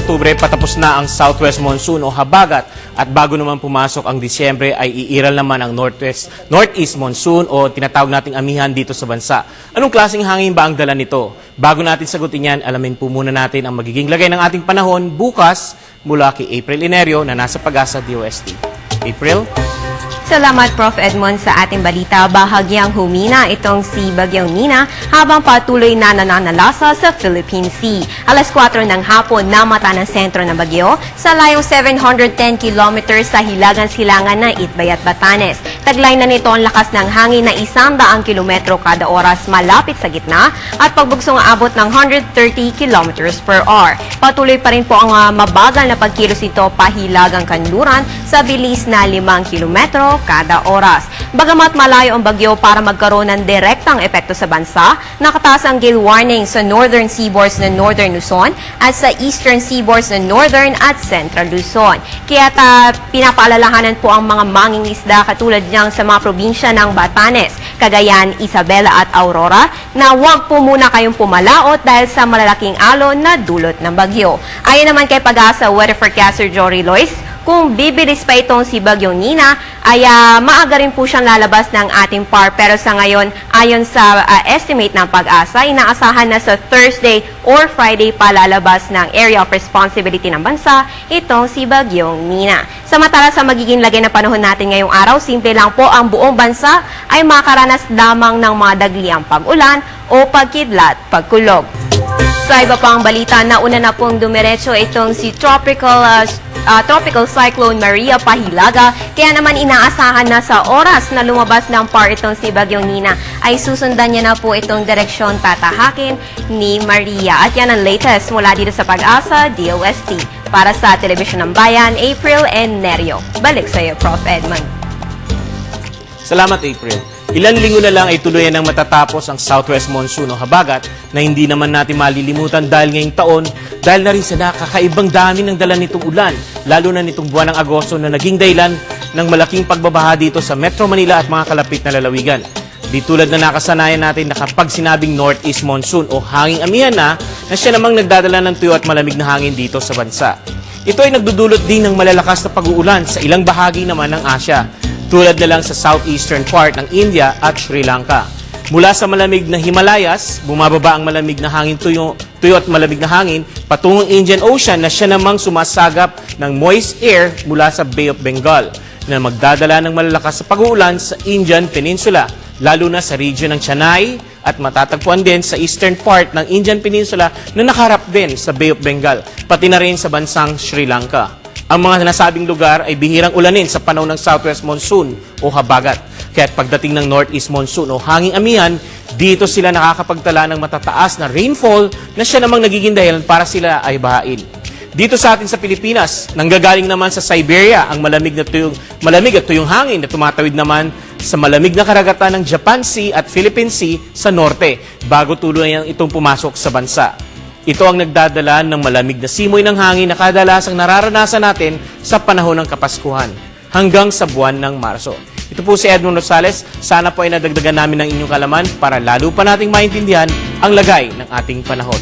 Oktubre, patapos na ang southwest monsoon o habagat at bago naman pumasok ang Disyembre ay iiral naman ang northeast monsoon o tinatawag nating amihan dito sa bansa. Anong klaseng hangin ba ang dala nito? Bago natin sagutin yan, alamin po muna natin ang magiging lagay ng ating panahon bukas mula kay April Inerio na nasa Pag-asa DOST. April? Salamat Prof. Edmond sa ating balita. Bahagyang humina itong si Bagyong Nina habang patuloy na nananalasa sa Philippine Sea. Alas 4 ng hapon namata ng sentro ng bagyo sa layong 710 kilometers sa hilagan-silangan ng Itbay at Batanes. Taglay na nito ang lakas ng hangin na 100 kilometro kada oras malapit sa gitna at pagbugsong abot ng 130 kilometers per hour. Patuloy pa rin po ang mabagal na pagkilos ito pahilagang kanluran sa bilis na 5 kilometro kada oras. Bagamat malayo ang bagyo para magkaroon ng direktang epekto sa bansa, nakataas ang gale warning sa northern seaboards ng northern Luzon at sa eastern seaboards ng northern at central Luzon. Kaya't pinapaalalahanan po ang mga mangingisda katulad niyang sa mga probinsya ng Batanes, Cagayan, Isabela at Aurora na huwag po muna kayong pumalaot dahil sa malalaking alon na dulot ng bagyo. Ayon naman kay Pag-asa weather forecaster Jory Lois, kung bibilis pa itong si Bagyong Nina, ay maaga rin po siyang lalabas ng ating PAR. Pero sa ngayon, ayon sa estimate ng Pag-asa, inaasahan na sa Thursday or Friday pa lalabas ng area of responsibility ng bansa itong si Bagyong Nina. Samantala sa magiging lagay na panahon natin ngayong araw, simple lang po ang buong bansa ay makaranas lamang ng mga dagliang pag-ulan o pagkidlat, pagkulog. Sa iba pang balita, nauna na pong dumiretso itong si Tropical Cyclone Maria pahilaga, kaya naman inaasahan na sa oras na lumabas ng PAR itong si Bagyong Nina ay susundan niya na po itong direksyon tatahakin ni Maria. At yan ang latest mula dito sa Pag-asa DOST. Para sa Telebisyon ng Bayan, April and Nerio. Balik sa iyo, Prof. Edmond. Salamat, April. Ilang linggo na lang ay tuluyan ng matatapos ang southwest monsoon o habagat na hindi naman natin malilimutan dahil ngayong taon, dahil na rin sa nakakaibang dami ng dala nitong ulan, lalo na nitong buwan ng Agosto na naging dahilan ng malaking pagbabaha dito sa Metro Manila at mga kalapit na lalawigan. Di tulad na nakasanayan natin na kapag sinabing northeast monsoon o hanging amihan na siya namang nagdadala ng tuyo at malamig na hangin dito sa bansa. Ito ay nagdudulot din ng malalakas na pag-uulan sa ilang bahagi naman ng Asya, tulad na lang sa southeastern part ng India at Sri Lanka. Mula sa malamig na Himalayas, bumababa ang malamig na hangin tuyo at malamig na hangin patungong Indian Ocean na siya namang sumasagap ng moist air mula sa Bay of Bengal na magdadala ng malalakas na pag-uulan sa Indian Peninsula, lalo na sa region ng Chennai at matatagpuan din sa eastern part ng Indian Peninsula na nakaharap din sa Bay of Bengal, pati na rin sa bansang Sri Lanka. Ang mga nasabing lugar ay bihirang ulanin sa panahon ng southwest monsoon o habagat. Kaya't pagdating ng northeast monsoon o hanging amihan, dito sila nakakapagtala ng matataas na rainfall na siya namang nagiging dahilan para sila ay bahain. Dito sa atin sa Pilipinas, nanggagaling naman sa Siberia ang malamig at tuyong hangin na tumatawid naman sa malamig na karagatan ng Japan Sea at Philippine Sea sa norte bago tuluyang itong pumasok sa bansa. Ito ang nagdadala ng malamig na simoy ng hangin na kadalasang nararanasan natin sa panahon ng Kapaskuhan hanggang sa buwan ng Marso. Ito po si Edmond Rosales. Sana po ay nadagdagan namin ng inyong kalaman para lalo pa nating maintindihan ang lagay ng ating panahon.